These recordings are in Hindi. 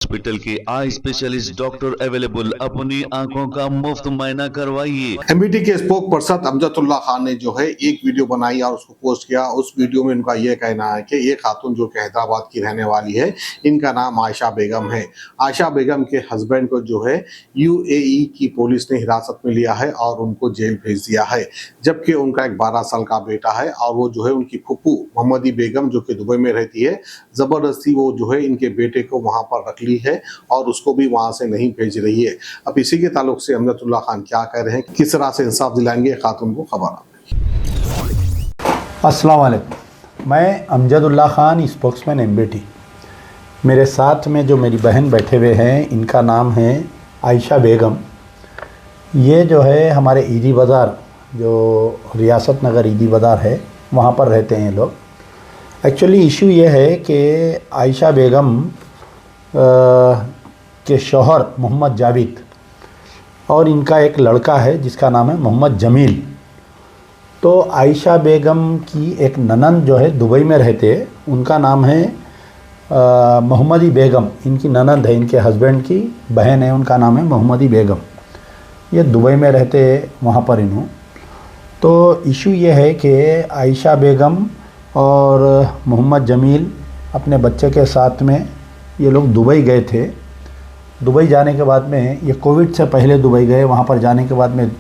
हॉस्पिटल के आई स्पेशलिस्ट डॉक्टर अवेलेबल, अपनी आंखों का मुफ्त मुआयना करवाइए। एमबीटी के स्पोक पर्सन अमजदुल्ला खान ने जो है एक वीडियो बनाई और उसको पोस्ट किया। उस वीडियो में उनका यह कहना है कि ये खातून जो कि हैदराबाद की रहने वाली है, इनका नाम आयशा बेगम है। आयशा बेगम के हस्बैंड को जो है यूएई की पुलिस ने हिरासत में लिया है और उनको जेल भेज दिया है, जबकि उनका एक 12 साल का बेटा है और वो जो है उनकी फुप्पू मोहम्मदी बेगम जो कि दुबई में रहती है, जबरदस्ती वो जो है इनके बेटे को वहां पर रख ली है और उसको भी वहां से नहीं भेज रही है। अब इसी के ताल्लुक से अमजदुल्ला खान क्या कह रहे हैं, किस तरह से इंसाफ दिलाएंगे खातून को, खबर अस्सलाम वालेकुम। मैं अमजदुल्ला खान, स्पोक्समैन एमबीटी। मेरे साथ में जो मेरी बहन बैठे हुए हैं, इनका नाम है आयशा बेगम। ये जो है हमारे ईदी बाज़ार, जो रियासत नगर ईदी बाज़ार है, वहाँ पर रहते हैं लोग। एक्चुअली इशू ये है कि आयशा बेगम के शौहर मोहम्मद जावेद और इनका एक लड़का है जिसका नाम है मोहम्मद जमील। तो आयशा बेगम की एक ननंद जो है दुबई में रहते हैं, उनका नाम है मोहम्मदी बेगम। इनकी ननंद है, इनके हस्बैंड की बहन है, उनका नाम है मोहम्मदी बेगम। ये दुबई में रहते हैं वहाँ पर इन्हों। तो इशू ये है कि आयशा बेगम और मोहम्मद जमील अपने बच्चे के साथ में ये लोग दुबई गए थे। दुबई जाने के बाद में, ये कोविड से पहले दुबई गए, वहाँ पर जाने के बाद में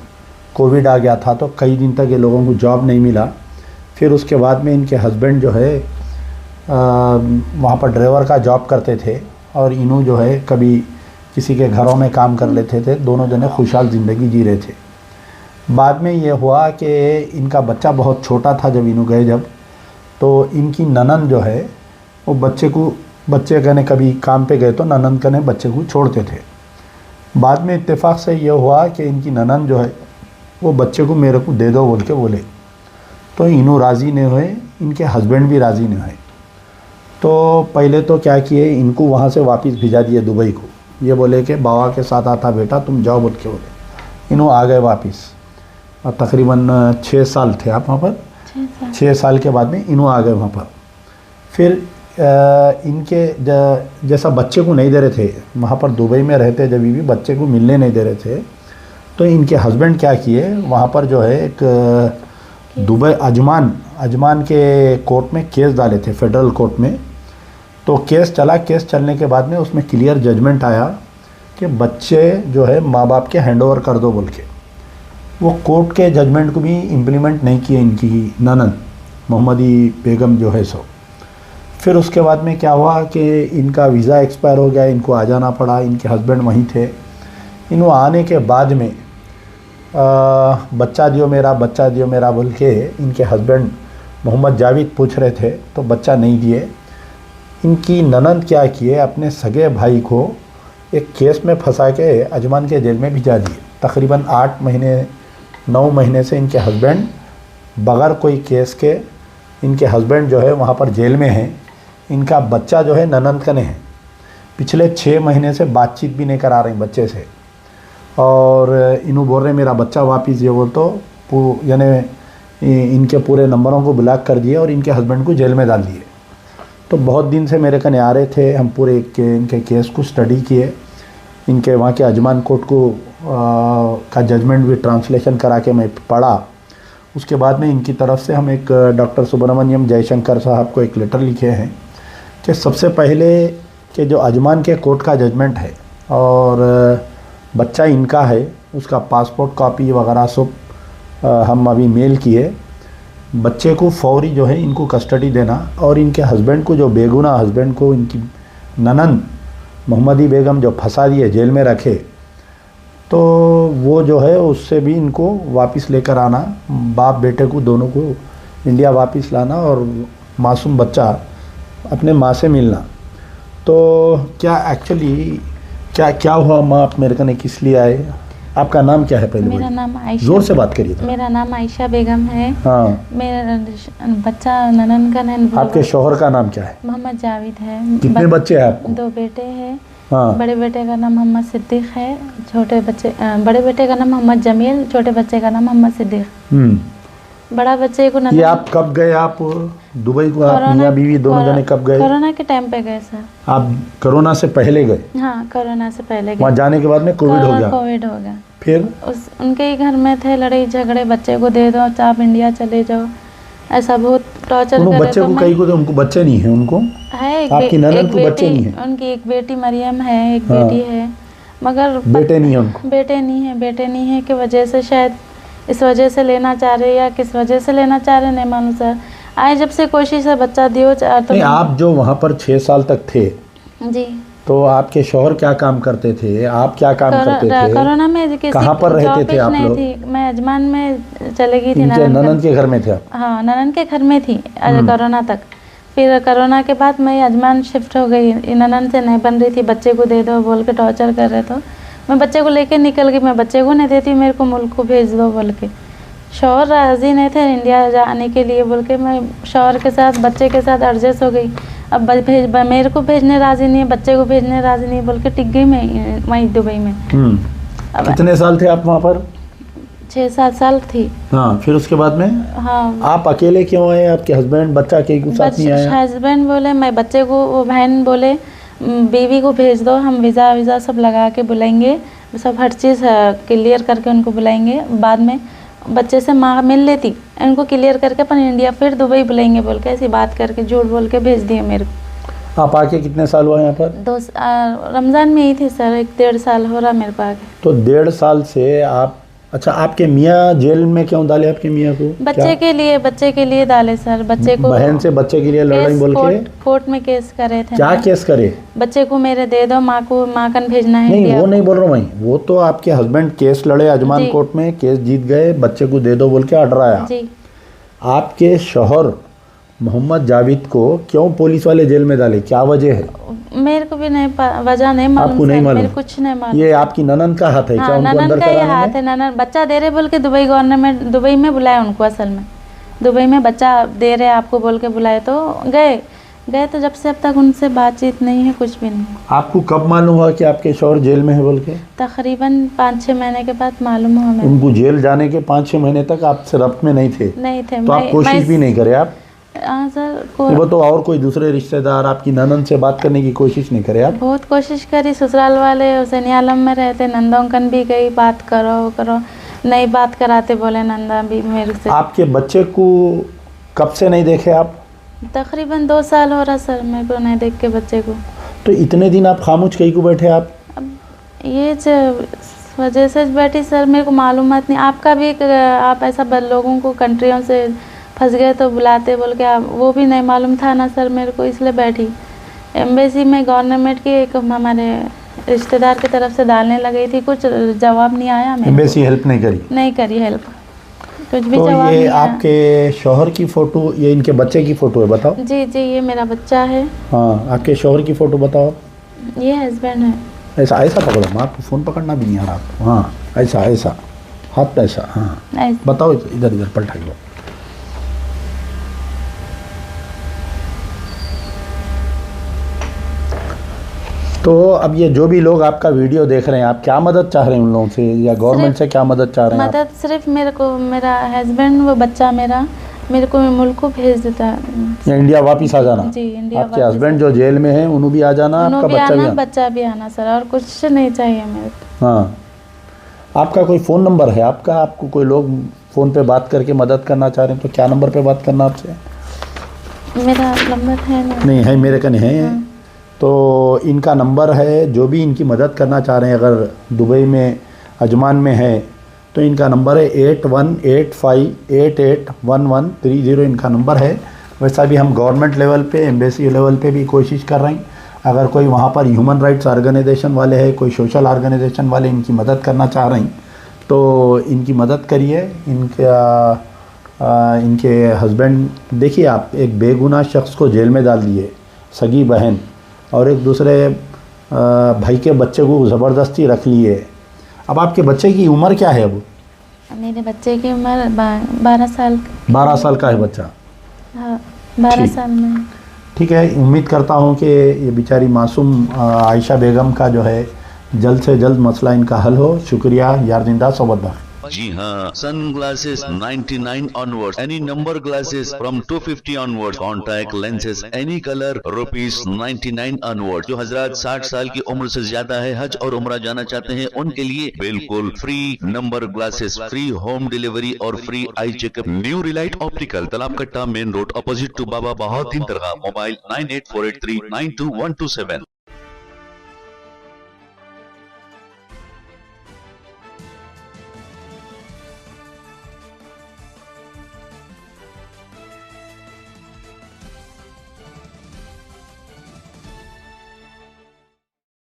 कोविड आ गया था, तो कई दिन तक ये लोगों को जॉब नहीं मिला। फिर उसके बाद में इनके हस्बैंड जो है वहाँ पर ड्राइवर का जॉब करते थे और इन्हों जो है कभी किसी के घरों में काम कर लेते थे। दोनों जने खुशहाल ज़िंदगी जी रहे थे। बाद में ये हुआ कि इनका बच्चा बहुत छोटा था जब इन्हों गए, जब तो इनकी ननंद जो है वो बच्चे कहने कभी काम पे गए तो ननंद कहने बच्चे को छोड़ते थे। बाद में इत्तेफाक से ये हुआ कि इनकी ननंद जो है वो बच्चे को मेरे को दे दो बोल के बोले, तो इन्हों राज़ी नहीं हुए, इनके हस्बैंड भी राज़ी नहीं हुए। तो पहले तो क्या किए, इनको वहाँ से वापस भिजा दिए दुबई को। ये बोले कि बाबा के साथ आता बेटा, तुम जाओ बोल के बोले। इन्हों आ गए वापस और तकरीबन 6 साल थे आप वहाँ पर। 6 साल के बाद में इन्हों आ गए वहाँ पर। फिर इनके जैसा बच्चे को नहीं दे रहे थे वहाँ पर, दुबई में रहते जब भी बच्चे को मिलने नहीं दे रहे थे, तो इनके हस्बैंड क्या किए, वहाँ पर जो है एक दुबई अजमान के कोर्ट में केस डाले थे, फेडरल कोर्ट में। तो केस चला, केस चलने के बाद में उसमें क्लियर जजमेंट आया कि बच्चे जो है माँ बाप के हैंडओवर कर दो बोल के। वो कोर्ट के जजमेंट को भी इम्प्लीमेंट नहीं किए इनकी ननद मोहम्मदी बेगम जो है सो। फिर उसके बाद में क्या हुआ कि इनका वीज़ा एक्सपायर हो गया, इनको आ जाना पड़ा। इनके हस्बैंड वहीं थे। इन्हों आने के बाद में बच्चा दियो मेरा, बच्चा दियो मेरा बोल के इनके हस्बैंड मोहम्मद जावेद पूछ रहे थे, तो बच्चा नहीं दिए। इनकी ननंद क्या किए, अपने सगे भाई को एक केस में फंसा के अजमान के जेल में भिजा दिए। तकरीबन 8 महीने 9 महीने से इनके हस्बैंड बगैर कोई केस के, इनके हस्बैंड जो है वहाँ पर जेल में हैं। इनका बच्चा जो है ननंद कने है। पिछले 6 महीने से बातचीत भी नहीं करा रही बच्चे से, और इन्हों बोल रहे मेरा बच्चा वापस ये, वो तो यानी इनके पूरे नंबरों को ब्लॉक कर दिए और इनके हस्बैंड को जेल में डाल दिए। तो बहुत दिन से मेरे कने आ रहे थे, हम पूरे इनके केस को स्टडी किए। इनके वहाँ के अजमान कोर्ट को का जजमेंट भी ट्रांसलेशन करा के मैं पढ़ा। उसके बाद में इनकी तरफ से हम एक डॉक्टर सुब्रमण्यम जयशंकर साहब को एक लेटर लिखे हैं कि सबसे पहले कि जो अजमान के कोर्ट का जजमेंट है और बच्चा इनका है, उसका पासपोर्ट कॉपी वगैरह सब हम अभी मेल किए। बच्चे को फौरी जो है इनको कस्टडी देना, और इनके हस्बैंड को, जो बेगुनाह हस्बैंड को इनकी ननंद मोहम्मदी बेगम जो फंसा दिए, जेल में रखे, तो वो जो है उससे भी इनको वापस लेकर आना, बाप बेटे को दोनों को इंडिया वापस लाना और मासूम बच्चा अपने माँ से मिलना। तो क्या एक्चुअली क्या हुआ माँ, आप मेरे कने किस लिए आए? आपका नाम क्या है पहले? मेरा नाम आयशा, जोर से बात करिए। मेरा नाम आयशा बेगम है। हाँ। मेरा बच्चा ननन का नाम, आपके शौहर का नाम क्या है? मोहम्मद जावेद है। कितने बच्चे हैं आपको? 2 बेटे हैं। हाँ। बड़े बेटे का नाम मोहम्मद सिद्दीक है, बड़े बेटे का नाम मोहम्मद जमील, छोटे बच्चे का नाम मोहम्मद सिद्दीक। बड़ा बच्चे को ये आप कब गए आप दुबई को? आप मियाँ बीवी दोनों जने कब गए? कोरोना के टाइम पे गए सर। आप कोरोना से पहले गए? हाँ, कोरोना से पहले वहाँ गए। जाने के बाद में कोविड हो गया? कोविड हो गया। फिर उनके ही घर में थे, लड़ाई झगड़े, बच्चे को दे दो, आप इंडिया चले जाओ, ऐसा बहुत टॉर्चर करे। बच्चे को कई को तो उनको बच्चे नहीं है, उनको है आपकी ननद को बच्चे नहीं है? उनकी एक बेटी मरियम है, एक बेटी है, मगर बेटे नहीं है उनको? बेटे नहीं है की वजह से, शायद इस वजह से लेना चाह रहे या किस वजह से लेना चाह रहे, नहीं मालूम सर। आए जब से कोशिश है बच्चा दियो तो नहीं, आप जो वहाँ पर 6 साल तक थे जी, तो आपके शौहर क्या काम करते थे, आप क्या काम करते थे? कोरोना में कहाँ पर रहते थे आप लोग? मैं अजमान में चले गई थी। ननद के घर में थे आप? हाँ, ननन के घर में थी कोरोना तक। फिर कोरोना के बाद मैं अजमान शिफ्ट हो गई। ननन से नहीं बन रही थी, बच्चे को दे दो बोल के टॉर्चर कर रहे, तो मैं बच्चे को लेके निकल गई। मैं बच्चे को नहीं देती, मेरे को मुल्क को भेज दो बोल के। शौहर राज़ी नहीं थे इंडिया जाने के लिए बोल के, मैं शौहर के साथ बच्चे के साथ एडजस्ट हो गई। अब मेरे को भेजने राज़ी नहीं है, बच्चे को भेजने राज़ी नहीं बोल के टिक गई मैं वहीं दुबई में। कितने साल थे आप वहाँ पर? 6-7 साल थी। हाँ, फिर उसके बाद में? हाँ। आप अकेले क्यों आए? आपके हस्बैंड बच्चा के साथ नहीं आया? हस्बैंड बोले मैं बच्चे को, वो बहन बोले बीवी को भेज दो, हम वीज़ा सब लगा के बुलाएंगे, सब हर चीज़ क्लियर करके उनको बुलाएंगे। बाद में बच्चे से माँ मिल लेती, इनको क्लियर करके अपन इंडिया फिर दुबई बुलाएंगे बोल के ऐसी बात करके झूठ बोल के भेज दिए मेरे को। आप आके कितने साल हुआ यहाँ पर? रमज़ान में ही थी सर, 1-1.5 साल हो रहा मेरे को आके। तो 1.5 साल से आप, अच्छा आपके मियाँ जेल में क्यों डाले आपके मियाँ को? बच्चे के लिए डाले सर। बच्चे को बहन से बच्चे के लिए लड़ाई बोल के कोर्ट में केस करे थे। क्या केस करे? बच्चे को मेरे दे दो, माँ को माकन भेजना है। नहीं, वो नहीं बोल रहा हूँ मैं, वो तो आपके हस्बैंड केस लड़े अजमान कोर्ट में, केस जीत गए, बच्चे को दे दो बोल के ऑर्डर आया। जी। आपके शौहर मोहम्मद जावेद को क्यों पुलिस वाले जेल में डाले, क्या वजह है? मेरे को भी नहीं वजह नहीं मालूम। आपको नहीं मालूम? मेरे कुछ नहीं मालूम। ये आपकी ननन का हाथ है क्या? उनको ननन अंदर का ही कराने हाथ में? है। ननन बच्चा दे रहे बोल के दुबई गवर्नमेंट दुबई में बुलाया उनको, असल में दुबई में बच्चा दे रहे आपको बोल के बुलाए, तो गए तो जब से अब तक उनसे बातचीत नहीं है, कुछ भी नहीं। आपको कब मालूम हुआ कि आपके शौहर जेल में है बोल के? तकरीबन 5-6 महीने के बाद मालूम हुआ मेरे। उनको जेल जाने के 5-6 महीने तक आपसे रब्त में नहीं थे? नहीं थे। तो आप कोशिश भी नहीं करे आप? हाँ सर। वो तो और कोई दूसरे रिश्तेदार आपकी ननन से बात करने की कोशिश नहीं करे आप? बहुत कोशिश करी, ससुराल वाले हुसैनी आलम में रहते, नंदोंकन भी गई, बात करो नहीं बात कराते, बोले नंदा भी मेरे से। आपके बच्चे को कब से नहीं देखे आप? तकरीबन 2 साल हो रहा सर मेरे को नहीं देख के बच्चे को। तो इतने दिन आप खामोश कहीं को बैठे आप? अब ये वजह से बैठी सर, मेरे को मालूमात नहीं। आपका भी आप ऐसा लोगों को कंट्रियों से फंस गए तो बुलाते बोल के, वो भी नहीं मालूम था ना सर मेरे को, इसलिए बैठी। एम्बेसी में गवर्नमेंट की एक हमारे रिश्तेदार की तरफ से डालने लगी थी, कुछ जवाब नहीं आया। एम्बेसी हेल्प नहीं करी हेल्प, कुछ भी तो जवाब ये नहीं आपके शौहर की फ़ोटो, ये इनके बच्चे की फ़ोटो है, बताओ। जी ये मेरा बच्चा है। हाँ, आपके शौहर की फ़ोटो बताओ। ये हस्बैंड है। ऐसा पकड़ो, मैं आपको फ़ोन पकड़ना भी नहीं आ रहा आपको। हाँ, ऐसा हाथ पे ऐसा। हाँ बताओ, इधर पलटाइए। तो अब ये जो भी लोग आपका वीडियो देख रहे हैं, आप क्या मदद चाह रहे हैं उन लोगों से, या गवर्नमेंट से क्या मदद चाह रहे हैं? मदद सिर्फ मेरे को, मेरा हस्बैंड, वो बच्चा मेरे को मुल्क को भेज देता है, या इंडिया वापस आ जाना। जी, इंडिया आपके हस्बैंड जो जेल में है उन्होंने भी आ जाना, आपका बच्चा भी आना सर, और कुछ नहीं चाहिए मेरे को। हाँ, आपका कोई फ़ोन नंबर है आपका? आपको कोई लोग फ़ोन पे बात करके मदद करना चाह रहे हैं तो क्या नंबर पे बात करना आपसे? मेरा नंबर है नहीं है, मेरे का नहीं है। तो इनका नंबर है, जो भी इनकी मदद करना चाह रहे हैं, अगर दुबई में अजमान में है तो इनका नंबर है 8185881130 इनका नंबर है। वैसा भी हम गवर्नमेंट लेवल पे, एम्बेसी लेवल पे भी कोशिश कर रहे हैं। अगर कोई वहाँ पर ह्यूमन राइट्स ऑर्गेनाइजेशन वाले हैं, कोई सोशल ऑर्गेनाइजेशन वाले इनकी मदद करना चाह रहे हैं तो इनकी मदद करिए। इनके हस्बैंड, देखिए आप, एक बेगुनाह शख्स को जेल में डाल दिए, सगी बहन, और एक दूसरे भाई के बच्चे को ज़बरदस्ती रख लिए। अब आपके बच्चे की उम्र क्या है? अब मेरे बच्चे की उम्र 12 साल। 12 साल का है बच्चा? हाँ, 12 साल में। ठीक है, उम्मीद करता हूँ कि ये बेचारी मासूम आयशा बेगम का जो है जल्द से जल्द मसला इनका हल हो। शुक्रिया, यार जिंदा सोबत। जी हाँ, sunglasses 99 onwards, any number glasses from 250 onwards, contact lenses any colour ₹99 onward. जो हजरात 60 साल की उम्र से ज्यादा है, हज और उम्रा जाना चाहते हैं, उनके लिए बिल्कुल free number glasses, free home delivery और free eye checkup. New relight optical, Talab Katta, main road, opposite to Baba Bahauddin दरगाह। मोबाइल 9848392127।